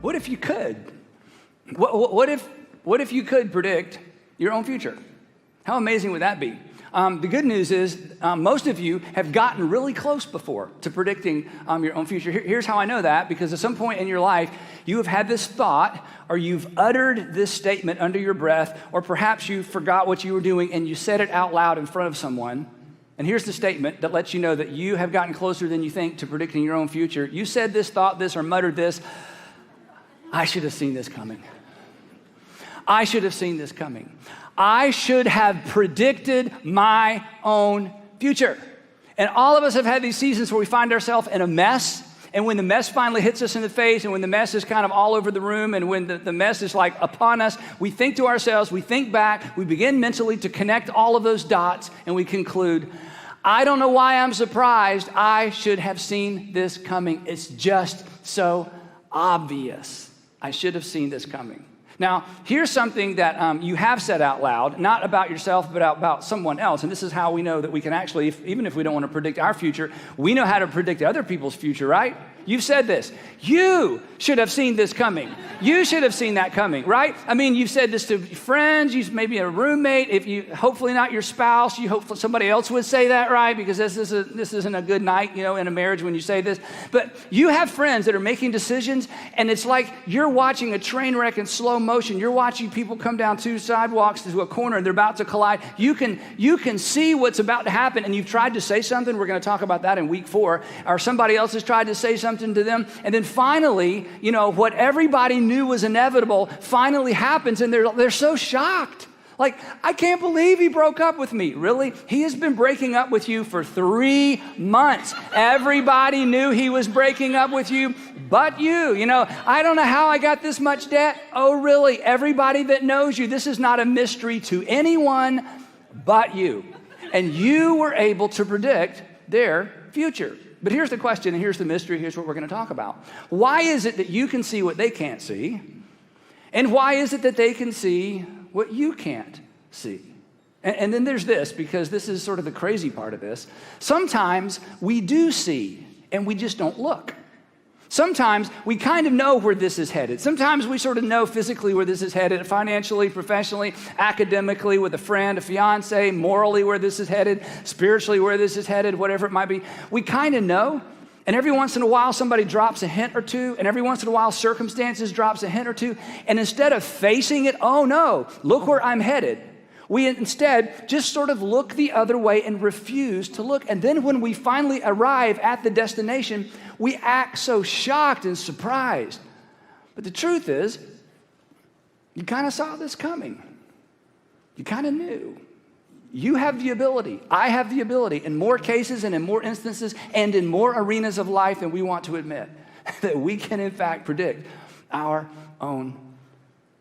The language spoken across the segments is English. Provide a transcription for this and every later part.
What if you could? What if you could predict your own future? How amazing would that be? The good news is most of you have gotten really close before to predicting your own future. Here's how I know that, because at some point in your life, you have had this thought, or you've uttered this statement under your breath, or perhaps you forgot what you were doing and you said it out loud in front of someone. And here's the statement that lets you know that you have gotten closer than you think to predicting your own future. You said this, thought this, or muttered this. I should have seen this coming. I should have seen this coming. I should have predicted my own future. And all of us have had these seasons where we find ourselves in a mess. And when the mess finally hits us in the face, and when the mess is kind of all over the room, and when the mess is like upon us, we think to ourselves, we think back, we begin mentally to connect all of those dots, and we conclude, I don't know why I'm surprised. I should have seen this coming. It's just so obvious. I should have seen this coming. Now, here's something that you have said out loud, not about yourself, but about someone else. And this is how we know that we can actually, even if we don't want to predict our future, we know how to predict other people's future, right? You've said this. You should have seen this coming. You should have seen that coming, right? I mean, you've said this to friends, maybe a roommate, hopefully not your spouse, you hope somebody else would say that, right? Because this isn't a good night, in a marriage when you say this. But you have friends that are making decisions, and it's like you're watching a train wreck in slow motion. You're watching people come down two sidewalks to a corner, and they're about to collide. You can see what's about to happen, and you've tried to say something. We're going to talk about that in week 4. Or somebody else has tried to say something to them, and then finally, what everybody knew was inevitable finally happens, and they're so shocked. Like, I can't believe he broke up with me. Really? He has been breaking up with you for 3 months. Everybody knew he was breaking up with you, but you. I don't know how I got this much debt. Oh, really? Everybody that knows you, this is not a mystery to anyone but you. And you were able to predict their future. But here's the question, and here's the mystery. Here's what we're going to talk about. Why is it that you can see what they can't see? And why is it that they can see what you can't see? And then there's this, because this is sort of the crazy part of this. Sometimes we do see, and we just don't look. Sometimes we kind of know where this is headed. Sometimes we sort of know physically where this is headed, financially, professionally, academically, with a friend, a fiance, morally where this is headed, spiritually where this is headed, whatever it might be. We kind of know. And every once in a while, somebody drops a hint or two. And every once in a while, circumstances drops a hint or two. And instead of facing it, oh no, look where I'm headed, we instead just sort of look the other way and refuse to look. And then when we finally arrive at the destination, we act so shocked and surprised. But the truth is, you kind of saw this coming. You kind of knew. You have the ability, I have the ability, in more cases and in more instances and in more arenas of life than we want to admit, that we can in fact predict our own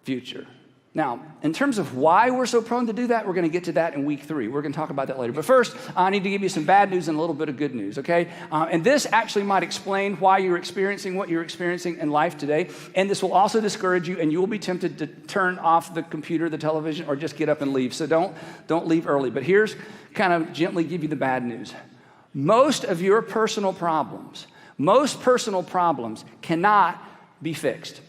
future. Now, in terms of why we're so prone to do that, we're going to get to that in week 3. We're going to talk about that later. But first, I need to give you some bad news and a little bit of good news, okay? And this actually might explain why you're experiencing what you're experiencing in life today. And this will also discourage you, and you will be tempted to turn off the computer, the television, or just get up and leave. So don't leave early. But here's kind of gently give you the bad news. Most of your personal problems cannot be fixed.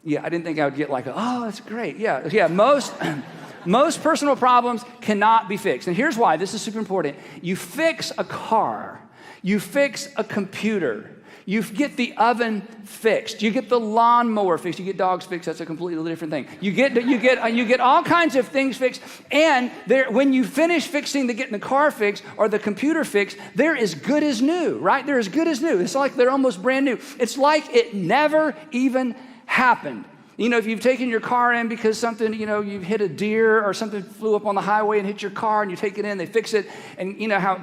Yeah, I didn't think I would get like, oh, that's great. Yeah, most personal problems cannot be fixed. And here's why. This is super important. You fix a car. You fix a computer. You get the oven fixed. You get the lawnmower fixed. You get dogs fixed. That's a completely different thing. You get all kinds of things fixed. And when you finish getting the car fixed or the computer fixed, they're as good as new, right? They're as good as new. It's like they're almost brand new. It's like it never even happened. If you've taken your car in because something, you've hit a deer or something flew up on the highway and hit your car, and you take it in, they fix it, and you know how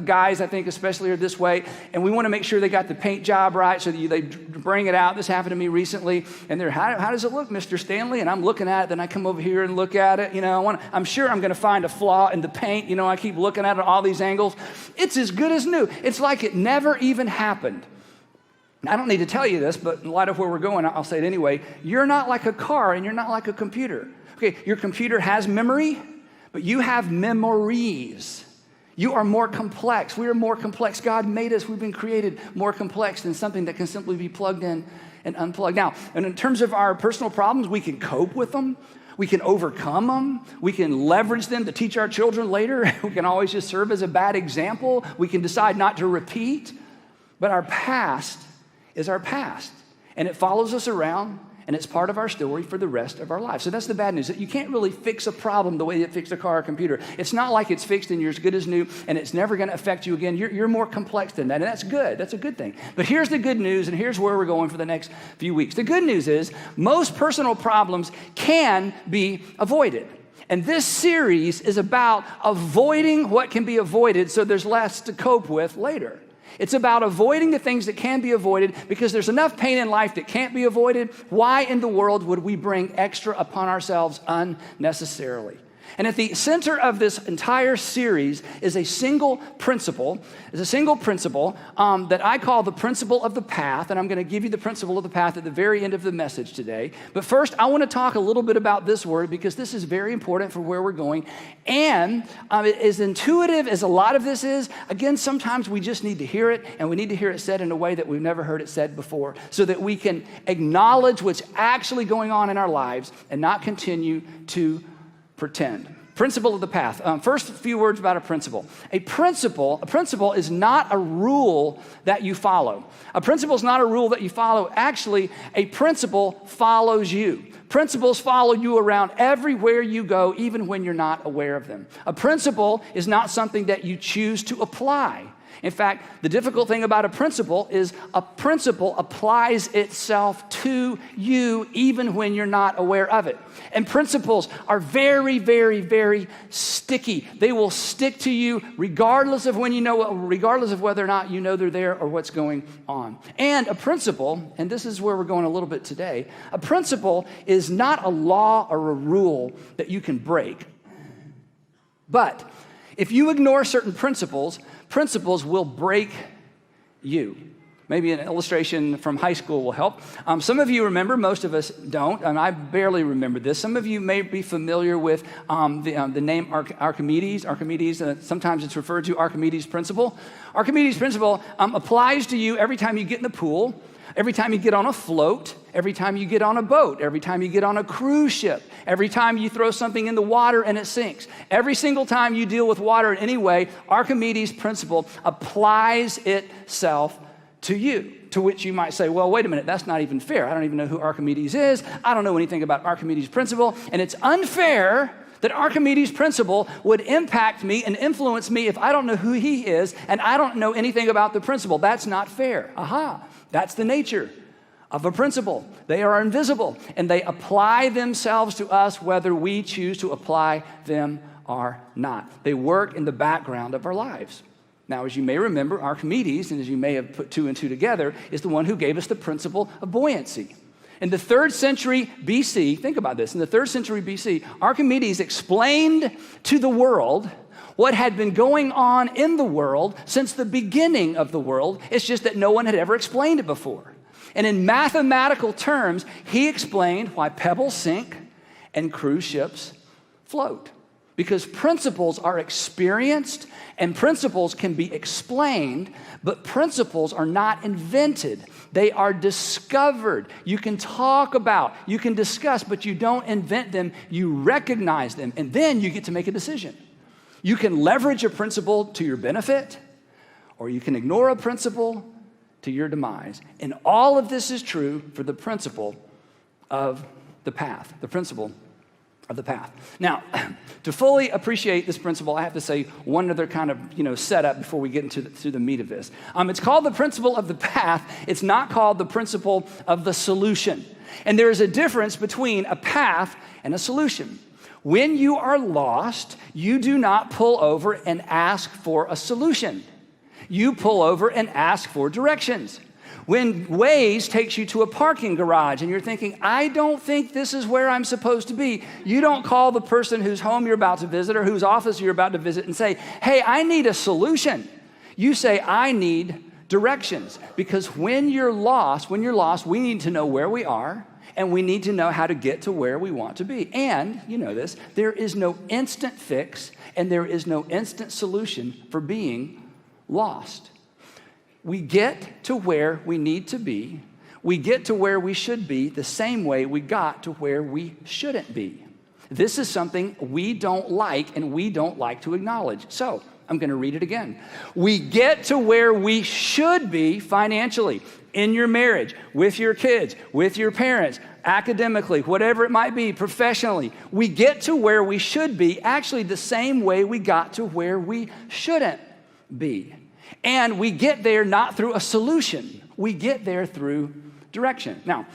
guys, I think especially, are this way, and we want to make sure they got the paint job right, so they bring it out. This happened to me recently, and they're, how does it look, Mr. Stanley? And I'm looking at it, then I come over here and look at it, I'm sure I'm going to find a flaw in the paint, I keep looking at it at all these angles. It's as good as new. It's like it never even happened. I don't need to tell you this, but in light of where we're going, I'll say it anyway. You're not like a car, and you're not like a computer. Okay, your computer has memory, but you have memories. You are more complex. We are more complex. God made us, we've been created more complex than something that can simply be plugged in and unplug. Now, and in terms of our personal problems, we can cope with them. We can overcome them. We can leverage them to teach our children later. We can always just serve as a bad example. We can decide not to repeat. But our past is our past. And it follows us around, and it's part of our story for the rest of our lives. So that's the bad news, that you can't really fix a problem the way you fix a car or computer. It's not like it's fixed and you're as good as new, and it's never going to affect you again. You're more complex than that, and that's good. That's a good thing. But here's the good news, and here's where we're going for the next few weeks. The good news is most personal problems can be avoided. And this series is about avoiding what can be avoided so there's less to cope with later. It's about avoiding the things that can be avoided because there's enough pain in life that can't be avoided. Why in the world would we bring extra upon ourselves unnecessarily? And at the center of this entire series is a single principle. It's a single principle that I call the principle of the path, and I'm going to give you the principle of the path at the very end of the message today. But first, I want to talk a little bit about this word because this is very important for where we're going. And as intuitive as a lot of this is, again, sometimes we just need to hear it, and we need to hear it said in a way that we've never heard it said before so that we can acknowledge what's actually going on in our lives and not continue to pretend. Principle of the path. First, a few words about a principle. A principle is not a rule that you follow. A principle is not a rule that you follow. Actually, a principle follows you. Principles follow you around everywhere you go, even when you're not aware of them. A principle is not something that you choose to apply. In fact, the difficult thing about a principle is a principle applies itself to you even when you're not aware of it. And principles are very, very, very sticky. They will stick to you regardless of regardless of whether or not you know they're there or what's going on. And a principle, and this is where we're going a little bit today, a principle is not a law or a rule that you can break. But if you ignore certain principles will break you. Maybe an illustration from high school will help. Some of you remember, most of us don't, and I barely remember this. Some of you may be familiar with the name Archimedes. Archimedes, sometimes it's referred to Archimedes' principle. Archimedes' principle applies to you every time you get in the pool, every time you get on a float, every time you get on a boat, every time you get on a cruise ship, every time you throw something in the water and it sinks. Every single time you deal with water in any way, Archimedes' principle applies itself to you. To which you might say, well, wait a minute, that's not even fair. I don't even know who Archimedes is. I don't know anything about Archimedes' principle. And it's unfair that Archimedes' principle would impact me and influence me if I don't know who he is and I don't know anything about the principle. That's not fair. Aha, that's the nature of a principle. They are invisible, and they apply themselves to us whether we choose to apply them or not. They work in the background of our lives. Now, as you may remember, Archimedes, and as you may have put two and two together, is the one who gave us the principle of buoyancy. In the 3rd century BC, think about this, in the 3rd century BC, Archimedes explained to the world what had been going on in the world since the beginning of the world. It's just that no one had ever explained it before. And in mathematical terms, he explained why pebbles sink and cruise ships float. Because principles are experienced and principles can be explained, but principles are not invented. They are discovered. You can talk about, you can discuss, but you don't invent them. You recognize them, and then you get to make a decision. You can leverage a principle to your benefit, or you can ignore a principle to your demise. And all of this is true for the principle of the path, the principle of the path. Now, to fully appreciate this principle, I have to say one other kind of, setup before we get into the meat of this. It's called the principle of the path. It's not called the principle of the solution. And there is a difference between a path and a solution. When you are lost, you do not pull over and ask for a solution. You pull over and ask for directions. When Waze takes you to a parking garage and you're thinking, I don't think this is where I'm supposed to be, you don't call the person whose home you're about to visit or whose office you're about to visit and say, hey, I need a solution. You say, I need directions. Because when you're lost, we need to know where we are and we need to know how to get to where we want to be. And, you know this, there is no instant fix and there is no instant solution for being lost. We get to where we need to be we get to where we should be the same way we got to where we shouldn't be. This is something we don't like and we don't like to acknowledge. So I'm going to read it again. We get to where we should be financially, in your marriage, with your kids, with your parents, academically, whatever it might be, professionally. We get to where we should be actually the same way we got to where we shouldn't be. And we get there not through a solution. We get there through direction. Now,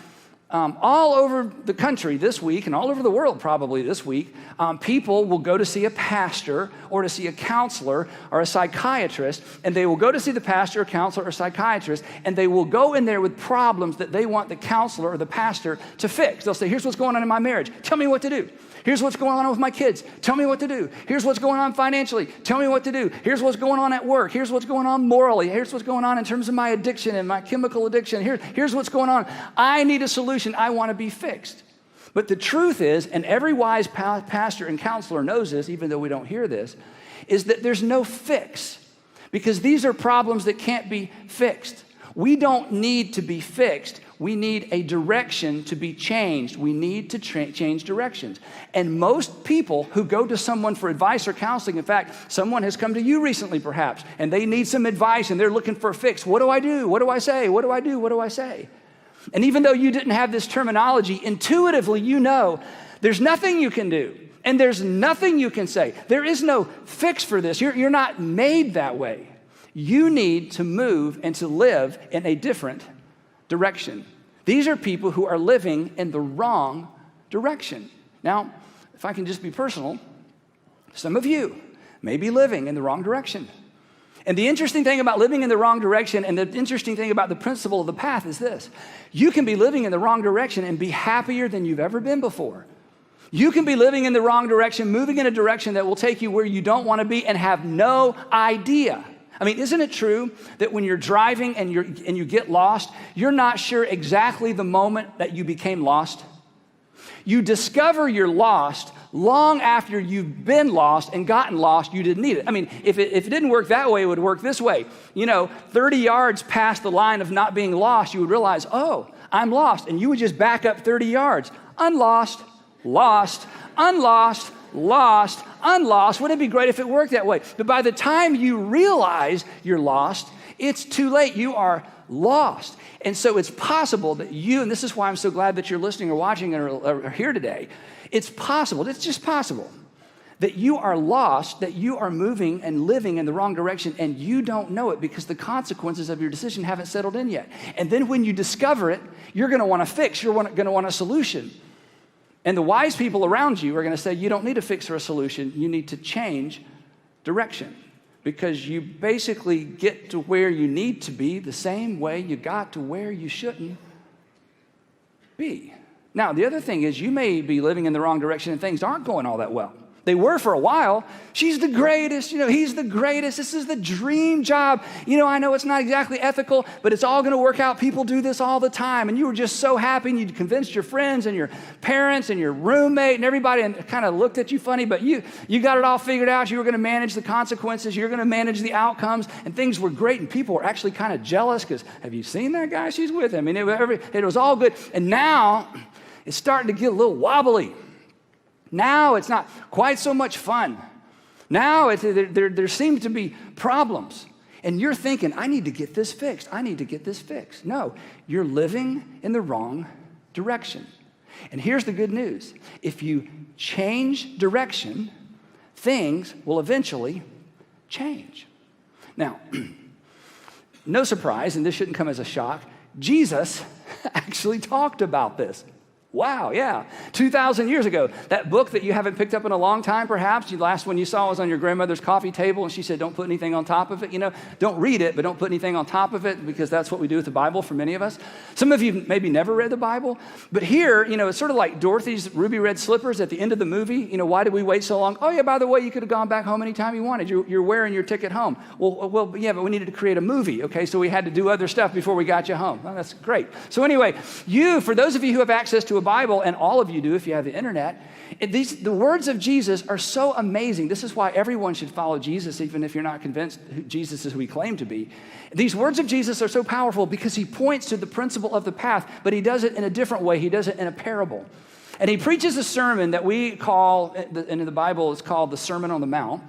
all over the country this week, and all over the world probably this week, people will go to see a pastor or to see a counselor or a psychiatrist, and they will go to see the pastor or counselor or psychiatrist, and they will go in there with problems that they want the counselor or the pastor to fix. They'll say, here's what's going on in my marriage. Tell me what to do. Here's what's going on with my kids. Tell me what to do. Here's what's going on financially. Tell me what to do. Here's what's going on at work. Here's what's going on morally. Here's what's going on in terms of my addiction and my chemical addiction. Here's what's going on. I need a solution. I want to be fixed. But the truth is, and every wise pastor and counselor knows this, even though we don't hear this, is that there's no fix, because these are problems that can't be fixed. We don't need to be fixed. We need a direction to be changed. We need to change directions. And most people who go to someone for advice or counseling, in fact, someone has come to you recently perhaps, and they need some advice and they're looking for a fix. What do I do? What do I say? What do I do? What do I say? And even though you didn't have this terminology, intuitively you know there's nothing you can do and there's nothing you can say. There is no fix for this. You're not made that way. You need to move and to live in a different direction. These are people who are living in the wrong direction. Now, if I can just be personal, some of you may be living in the wrong direction. And the interesting thing about living in the wrong direction, and the interesting thing about the principle of the path is this: you can be living in the wrong direction and be happier than you've ever been before. You can be living in the wrong direction, moving in a direction that will take you where you don't want to be and have no idea. I mean, isn't it true that when you're driving and you get lost, you're not sure exactly the moment that you became lost? You discover you're lost long after you've been lost and gotten lost. You didn't need it. I mean, if it didn't work that way, it would work this way. 30 yards past the line of not being lost, you would realize, oh, I'm lost. And you would just back up 30 yards. Unlost, lost, unlost, lost, unlost. Wouldn't it be great if it worked that way? But by the time you realize you're lost, it's too late. You are lost. And so it's possible that you, and this is why I'm so glad that you're listening or watching or here today, it's just possible that you are lost, that you are moving and living in the wrong direction, and you don't know it because the consequences of your decision haven't settled in yet. And then when you discover it, you're going to want to fix, you're going to want a solution. And the wise people around you are going to say, you don't need a fix or a solution. You need to change direction, because you basically get to where you need to be the same way you got to where you shouldn't be. Now, the other thing is, you may be living in the wrong direction and things aren't going all that well. They were for a while. She's the greatest, he's the greatest. This is the dream job. I know it's not exactly ethical, but it's all going to work out. People do this all the time. And you were just so happy, and you convinced your friends and your parents and your roommate and everybody, and kind of looked at you funny, but you got it all figured out. You were going to manage the consequences. You're going to manage the outcomes, and things were great. And people were actually kind of jealous because, have you seen that guy she's with? I mean, it was all good. And now it's starting to get a little wobbly. Now it's not quite so much fun. Now there seem to be problems. And you're thinking, I need to get this fixed. I need to get this fixed. No, you're living in the wrong direction. And here's the good news. If you change direction, things will eventually change. Now, no surprise, and this shouldn't come as a shock, Jesus actually talked about this. Wow, yeah. 2,000 years ago, that book that you haven't picked up in a long time, perhaps, the last one you saw was on your grandmother's coffee table, and she said, don't put anything on top of it. Don't read it, but don't put anything on top of it, because that's what we do with the Bible for many of us. Some of you maybe never read the Bible, but here, it's sort of like Dorothy's ruby red slippers at the end of the movie. Why did we wait so long? Oh, yeah, by the way, you could have gone back home anytime you wanted. You're wearing your ticket home. Well, yeah, but we needed to create a movie, okay? So we had to do other stuff before we got you home. Well, that's great. So anyway, for those of you who have access to a Bible, and all of you do if you have the internet, the words of Jesus are so amazing. This is why everyone should follow Jesus, even if you're not convinced Jesus is who he claimed to be. These words of Jesus are so powerful because he points to the principle of the path, but he does it in a different way. He does it in a parable. And he preaches a sermon that we call, in the Bible, it's called the Sermon on the Mount.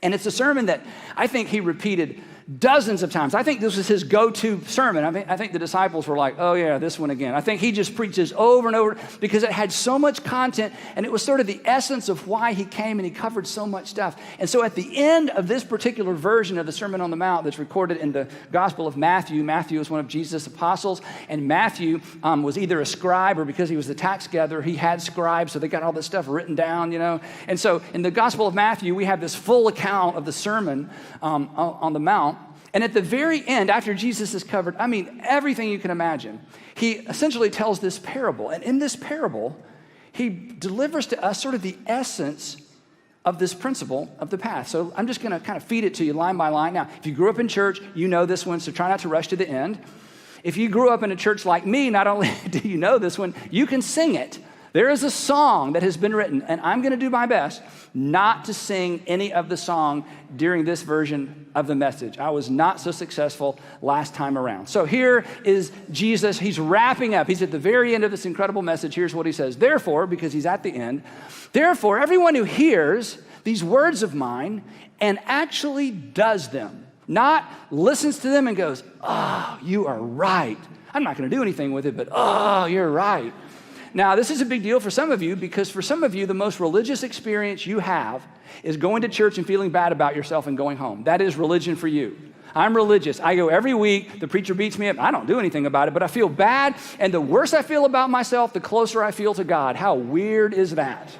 And it's a sermon that I think he repeated dozens of times. I think this was his go-to sermon. I think the disciples were like, oh yeah, this one again. I think he just preaches over and over because it had so much content, and it was sort of the essence of why he came, and he covered so much stuff. And so at the end of this particular version of the Sermon on the Mount that's recorded in the Gospel of Matthew, Matthew is one of Jesus' apostles, and Matthew was either a scribe or because he was the tax gatherer, he had scribes, so they got all this stuff written down, you know. And so in the Gospel of Matthew, we have this full account of the Sermon on the Mount. And at the very end, after Jesus has covered, everything you can imagine, he essentially tells this parable. And in this parable, he delivers to us sort of the essence of this principle of the path. So I'm just going to kind of feed it to you line by line. Now, if you grew up in church, you know this one, so try not to rush to the end. If you grew up in a church like me, not only do you know this one, you can sing it. There is a song that has been written, and I'm going to do my best not to sing any of the song during this version of the message. I was not so successful last time around. So here is Jesus. He's wrapping up. He's at the very end of this incredible message. Here's what he says. Therefore, because he's at the end, therefore, everyone who hears these words of mine and actually does them, not listens to them and goes, oh, you are right. I'm not going to do anything with it, but oh, you're right. Now, this is a big deal for some of you because for some of you, the most religious experience you have is going to church and feeling bad about yourself and going home. That is religion for you. I'm religious. I go every week. The preacher beats me up. I don't do anything about it, but I feel bad. And the worse I feel about myself, the closer I feel to God. How weird is that?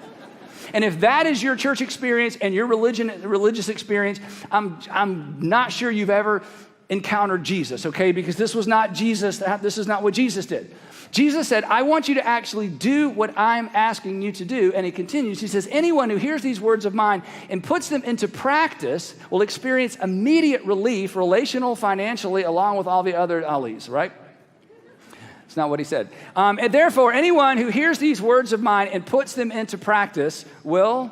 And if that is your church experience and your religious experience, I'm not sure you've ever encountered Jesus, okay? Because this was not Jesus. This is not what Jesus did. Jesus said, I want you to actually do what I'm asking you to do. And he continues, he says, anyone who hears these words of mine and puts them into practice will experience immediate relief, relational, financially, along with all the other allies, right? It's not what he said. And therefore, anyone who hears these words of mine and puts them into practice will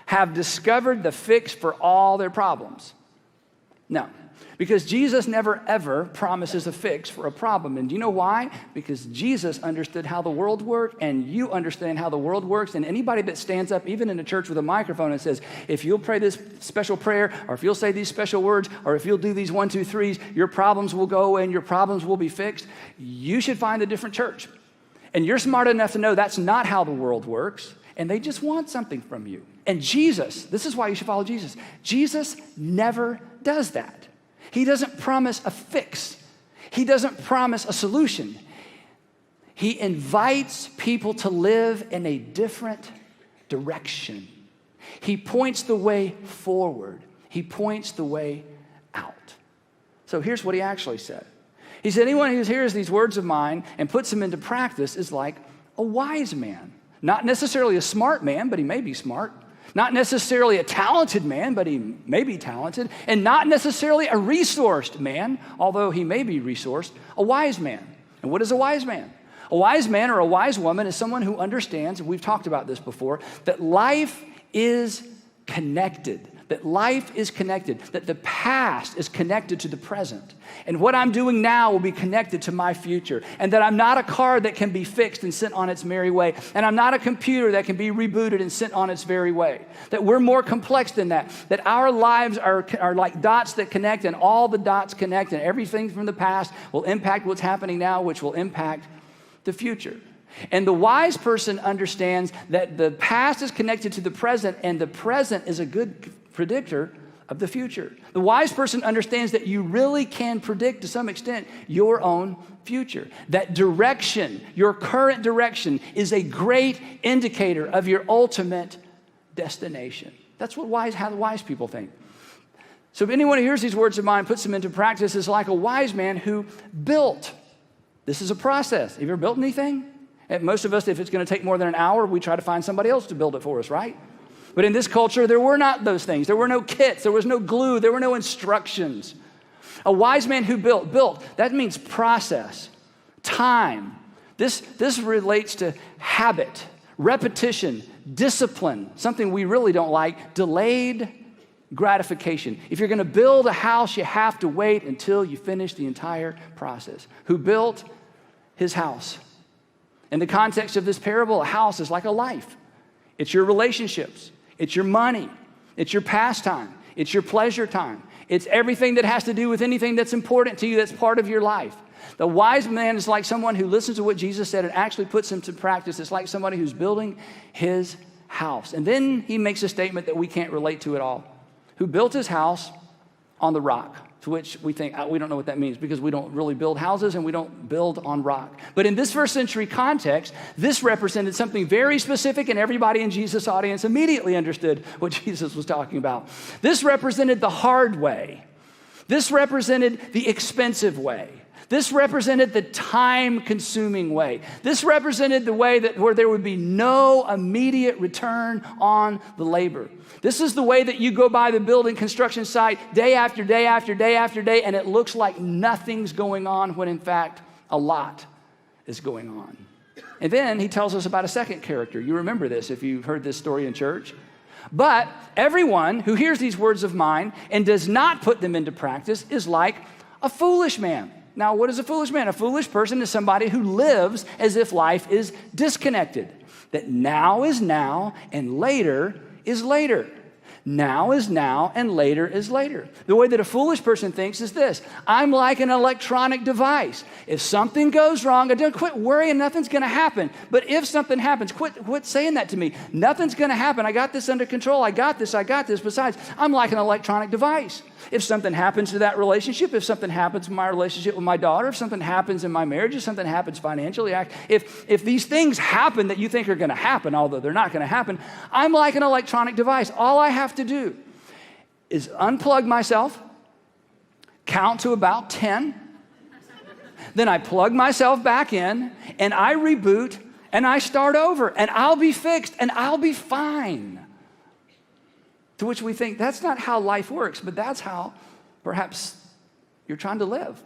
have discovered the fix for all their problems. No. Because Jesus never, ever promises a fix for a problem. And do you know why? Because Jesus understood how the world worked, and you understand how the world works. And anybody that stands up, even in a church with a microphone, and says, if you'll pray this special prayer, or if you'll say these special words, or if you'll do these 1, 2, 3s, your problems will go away and your problems will be fixed, you should find a different church. And you're smart enough to know that's not how the world works, and they just want something from you. And Jesus, this is why you should follow Jesus. Jesus never does that. He doesn't promise a fix. He doesn't promise a solution. He invites people to live in a different direction. He points the way forward. He points the way out. So here's what he actually said. He said, anyone who hears these words of mine and puts them into practice is like a wise man. Not necessarily a smart man, but he may be smart. Not necessarily a talented man, but he may be talented. And not necessarily a resourced man, although he may be resourced, a wise man. And what is a wise man? A wise man or a wise woman is someone who understands, and we've talked about this before, that life is connected. That life is connected, that the past is connected to the present. And what I'm doing now will be connected to my future. And that I'm not a car that can be fixed and sent on its merry way. And I'm not a computer that can be rebooted and sent on its very way. That we're more complex than that. That our lives are like dots that connect, and all the dots connect, and everything from the past will impact what's happening now, which will impact the future. And the wise person understands that the past is connected to the present, and the present is a good predictor of the future. The wise person understands that you really can predict to some extent your own future. That direction, your current direction, is a great indicator of your ultimate destination. That's how the wise people think. So if anyone who hears these words of mine and puts them into practice is like a wise man who built. This is a process. Have you ever built anything? And most of us, if it's going to take more than an hour, we try to find somebody else to build it for us, right? But in this culture, there were not those things. There were no kits. There was no glue. There were no instructions. A wise man who built, that means process, time, This relates to habit, repetition, discipline, something we really don't like, delayed gratification. If you're going to build a house, you have to wait until you finish the entire process. Who built his house? In the context of this parable, a house is like a life. It's your relationships. It's your money. It's your pastime. It's your pleasure time. It's everything that has to do with anything that's important to you that's part of your life. The wise man is like someone who listens to what Jesus said and actually puts them to practice. It's like somebody who's building his house. And then he makes a statement that we can't relate to at all. Who built his house on the rock, to which we think, we don't know what that means because we don't really build houses and we don't build on rock. But in this first century context, this represented something very specific, and everybody in Jesus' audience immediately understood what Jesus was talking about. This represented the hard way. This represented the expensive way. This represented the time-consuming way. This represented the way where there would be no immediate return on the labor. This is the way that you go by the building construction site day after day after day after day, and it looks like nothing's going on when in fact a lot is going on. And then he tells us about a second character. You remember this if you've heard this story in church. But everyone who hears these words of mine and does not put them into practice is like a foolish man. Now, what is a foolish man? A foolish person is somebody who lives as if life is disconnected, that now is now and later is later. Now is now and later is later. The way that a foolish person thinks is this: I'm like an electronic device. If something goes wrong, I don't quit worrying, nothing's going to happen. But if something happens, quit saying that to me. Nothing's going to happen. I got this under control. I got this. Besides, I'm like an electronic device. If something happens to that relationship, if something happens in my relationship with my daughter, if something happens in my marriage, if something happens financially, if these things happen that you think are going to happen, although they're not going to happen, I'm like an electronic device. All I have to do is unplug myself, count to about 10, then I plug myself back in, and I reboot, and I start over, and I'll be fixed, and I'll be fine. To which we think that's not how life works, but that's how perhaps you're trying to live.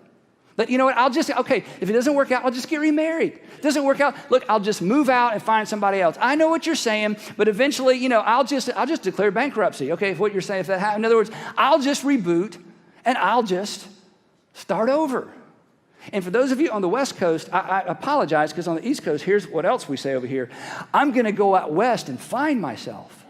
But you know what, if it doesn't work out, I'll just get remarried. It doesn't work out, look, I'll just move out and find somebody else. I know what you're saying, but eventually, I'll just declare bankruptcy. Okay, if what you're saying, if that happens, in other words, I'll just reboot and I'll just start over. And for those of you on the West Coast, I apologize, because on the East Coast, here's what else we say over here. I'm gonna go out west and find myself.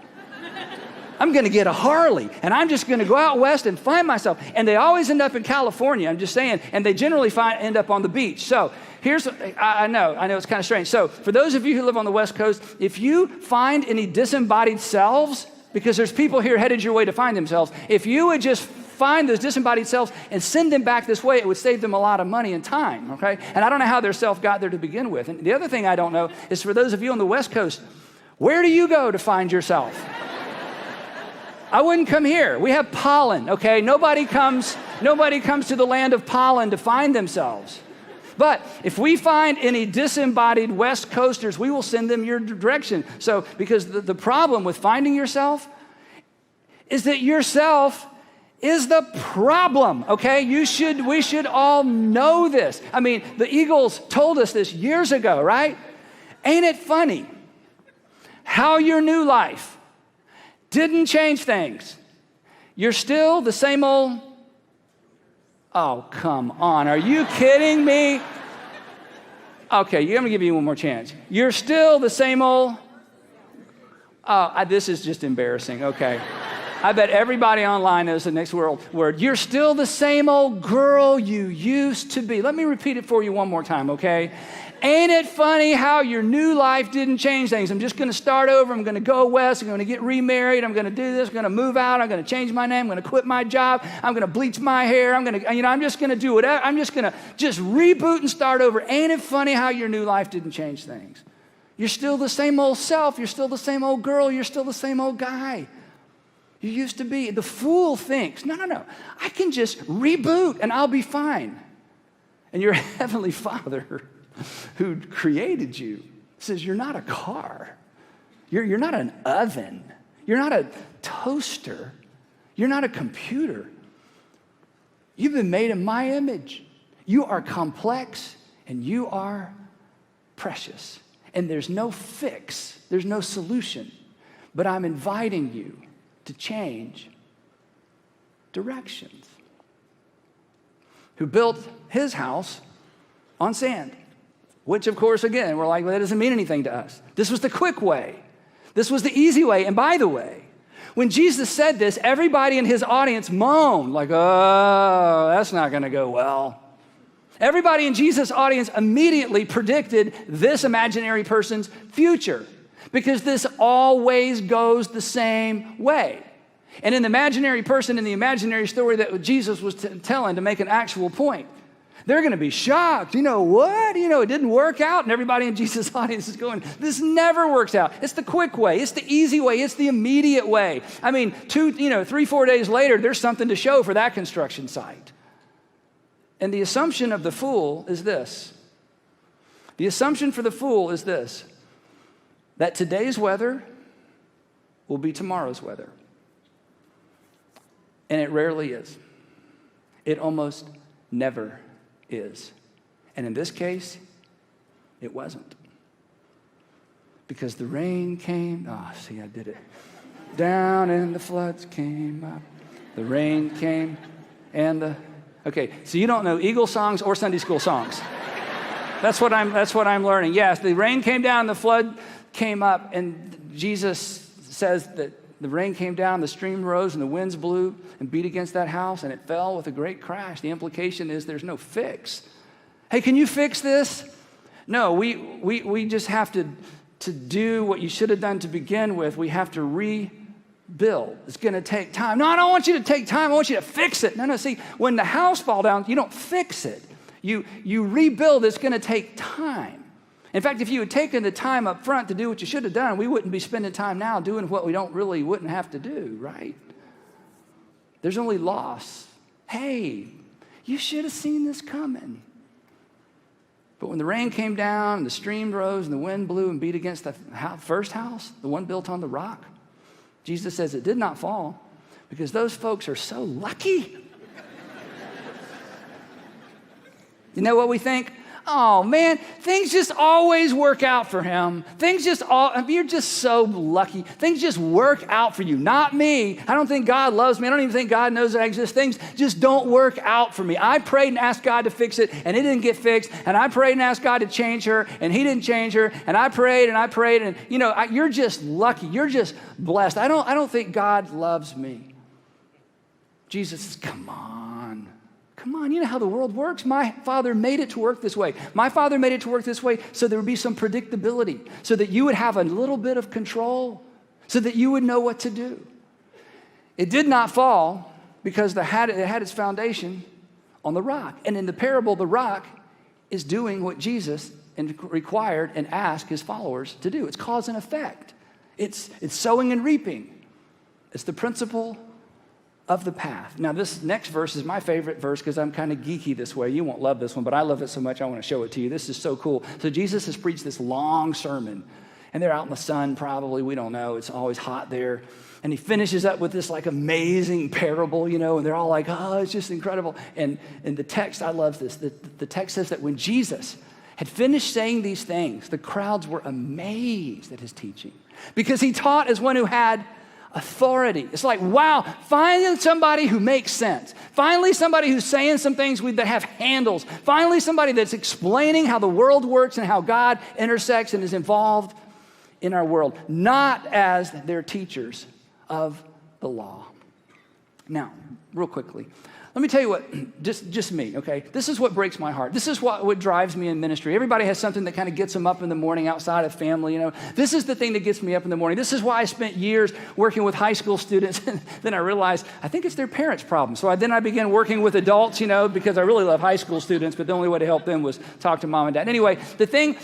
I'm going to get a Harley, and I'm just going to go out west and find myself. And they always end up in California, I'm just saying, and they generally end up on the beach. So I know it's kind of strange. So for those of you who live on the West Coast, if you find any disembodied selves, because there's people here headed your way to find themselves, if you would just find those disembodied selves and send them back this way, it would save them a lot of money and time, okay? And I don't know how their self got there to begin with. And the other thing I don't know is, for those of you on the West Coast, where do you go to find yourself? I wouldn't come here. We have pollen, okay? Nobody comes to the land of pollen to find themselves. But if we find any disembodied West Coasters, we will send them your direction. So, because the problem with finding yourself is that yourself is the problem, okay? We should all know this. I mean, the Eagles told us this years ago, right? Ain't it funny how your new life didn't change things? You're still the same old... Oh, come on. Are you kidding me? Okay, I'm going to give you one more chance. You're still the same old... Oh, this is just embarrassing. Okay. I bet everybody online knows the next word. You're still the same old girl you used to be. Let me repeat it for you one more time, okay? Ain't it funny how your new life didn't change things? I'm just going to start over. I'm going to go west. I'm going to get remarried. I'm going to do this. I'm going to move out. I'm going to change my name. I'm going to quit my job. I'm going to bleach my hair. I'm just going to do whatever. I'm just going to reboot and start over. Ain't it funny how your new life didn't change things? You're still the same old self. You're still the same old girl. You're still the same old guy you used to be. The fool thinks, no. I can just reboot and I'll be fine. And your heavenly Father, who created you, says you're not a car. You're not an oven. You're not a toaster. You're not a computer. You've been made in my image. You are complex and you are precious. And there's no fix, there's no solution. But I'm inviting you to change directions. Who built his house on sand, which of course, again, we're like, well, that doesn't mean anything to us. This was the quick way. This was the easy way. And by the way, when Jesus said this, everybody in his audience moaned like, oh, that's not going to go well. Everybody in Jesus' audience immediately predicted this imaginary person's future because this always goes the same way. And in the imaginary person, in the imaginary story that Jesus was telling to make an actual point, they're going to be shocked. You know what? You know, it didn't work out. And everybody in Jesus' audience is going, this never works out. It's the quick way. It's the easy way. It's the immediate way. I mean, 3, 4 days later, there's something to show for that construction site. And the assumption of the fool is this. The assumption for the fool is this, that today's weather will be tomorrow's weather. And it rarely is. It almost never is. And in this case, it wasn't. Because the rain came, I did it. Down and the floods came up. The rain came and okay, so you don't know Eagle songs or Sunday school songs. That's what I'm learning. Yes, the rain came down, the flood came up, and Jesus says that the rain came down, the stream rose, and the winds blew and beat against that house, and it fell with a great crash. The implication is there's no fix. Hey, can you fix this? No, we just have to do what you should have done to begin with. We have to rebuild. It's going to take time. No, I don't want you to take time. I want you to fix it. No, see, when the house falls down, you don't fix it. You rebuild. It's going to take time. In fact, if you had taken the time up front to do what you should have done, we wouldn't be spending time now doing what we wouldn't have to do, right? There's only loss. Hey, you should have seen this coming. But when the rain came down, and the stream rose, and the wind blew and beat against the first house, the one built on the rock, Jesus says it did not fall because those folks are so lucky. You know what we think? Oh, man, things just always work out for him. You're just so lucky. Things just work out for you, not me. I don't think God loves me. I don't even think God knows that I exist. Things just don't work out for me. I prayed and asked God to fix it, and it didn't get fixed. And I prayed and asked God to change her, and he didn't change her. And I prayed, and you're just lucky. You're just blessed. I don't think God loves me. Jesus says, come on. Come on, you know how the world works. My Father made it to work this way. My Father made it to work this way so there would be some predictability, so that you would have a little bit of control, so that you would know what to do. It did not fall because it had its foundation on the rock. And in the parable, the rock is doing what Jesus required and asked his followers to do. It's cause and effect. It's sowing and reaping. It's the principle of the path. Now, this next verse is my favorite verse because I'm kind of geeky this way. You won't love this one, but I love it so much I want to show it to you. This is so cool. So Jesus has preached this long sermon, and they're out in the sun probably. We don't know. It's always hot there. And he finishes up with this like amazing parable, and they're all like, oh, it's just incredible. And the text, I love this. The text says that when Jesus had finished saying these things, the crowds were amazed at his teaching because he taught as one who had authority. It's like, wow, finally somebody who makes sense. Finally somebody who's saying some things that have handles. Finally somebody that's explaining how the world works and how God intersects and is involved in our world, not as their teachers of the law. Now, real quickly, let me tell you what, just me, okay? This is what breaks my heart. This is what drives me in ministry. Everybody has something that kind of gets them up in the morning outside of family, This is the thing that gets me up in the morning. This is why I spent years working with high school students. And then I realized, I think it's their parents' problem. So then I began working with adults, because I really love high school students, but the only way to help them was talk to mom and dad. Anyway, the thing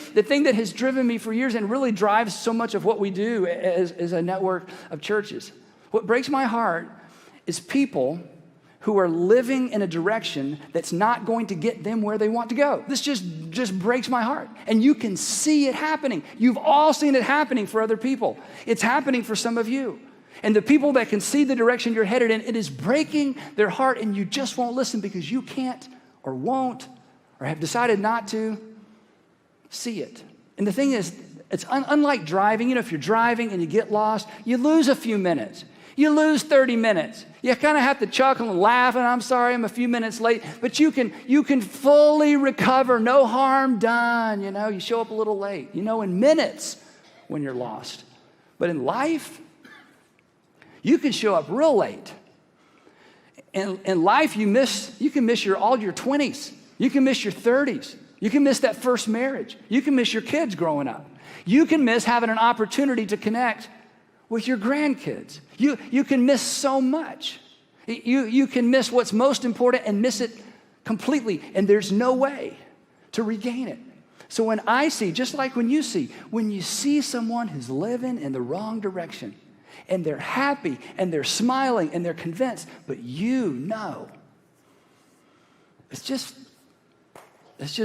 that has driven me for years and really drives so much of what we do as a network of churches, what breaks my heart is people who are living in a direction that's not going to get them where they want to go. This just breaks my heart. And you can see it happening. You've all seen it happening for other people. It's happening for some of you. And the people that can see the direction you're headed in, it is breaking their heart, and you just won't listen because you can't or won't or have decided not to see it. And the thing is, it's unlike driving. You know, if you're driving and you get lost, you lose a few minutes. You lose 30 minutes. You kind of have to chuckle and laugh, and I'm sorry I'm a few minutes late, but you can fully recover, no harm done. You know, you show up a little late, you know, in minutes when you're lost. But in life, you can show up real late. In life, you can miss all your 20s. You can miss your 30s. You can miss that first marriage. You can miss your kids growing up. You can miss having an opportunity to connect with your grandkids. You can miss so much. You can miss what's most important and miss it completely, and there's no way to regain it. So when I see, just like when you see someone who's living in the wrong direction, and they're happy, and they're smiling, and they're convinced, but you know, it's just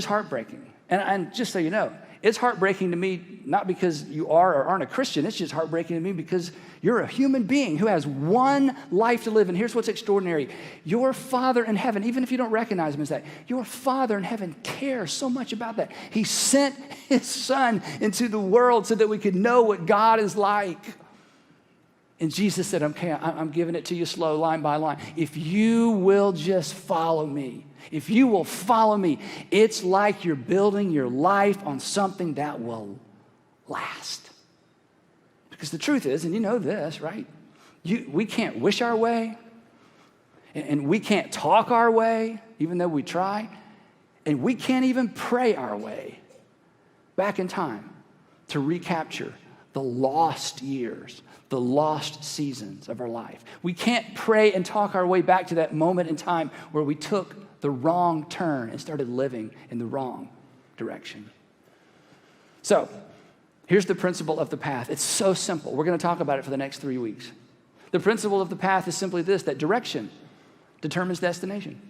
heartbreaking. And just so you know, it's heartbreaking to me, not because you are or aren't a Christian. It's just heartbreaking to me because you're a human being who has one life to live. And here's what's extraordinary. Your Father in heaven, even if you don't recognize him as that, your Father in heaven cares so much about that. He sent his Son into the world so that we could know what God is like. And Jesus said, okay, I'm giving it to you slow, line by line. If you will just follow me, if you will follow me, it's like you're building your life on something that will last. Because the truth is, and you know this, right? We can't wish our way, and we can't talk our way, even though we try, and we can't even pray our way back in time to recapture the lost years, the lost seasons of our life. We can't pray and talk our way back to that moment in time where we took the wrong turn and started living in the wrong direction. So, here's the principle of the path. It's so simple. We're going to talk about it for the next 3 weeks. The principle of the path is simply this, that direction determines destination.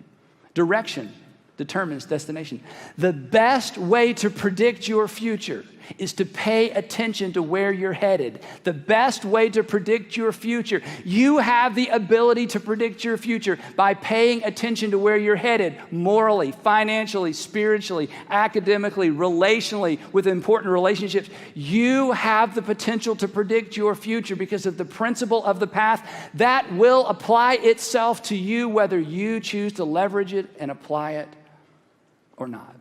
Direction determines destination. The best way to predict your future is to pay attention to where you're headed. The best way to predict your future. You have the ability to predict your future by paying attention to where you're headed morally, financially, spiritually, academically, relationally, with important relationships. You have the potential to predict your future because of the principle of the path that will apply itself to you whether you choose to leverage it and apply it or not.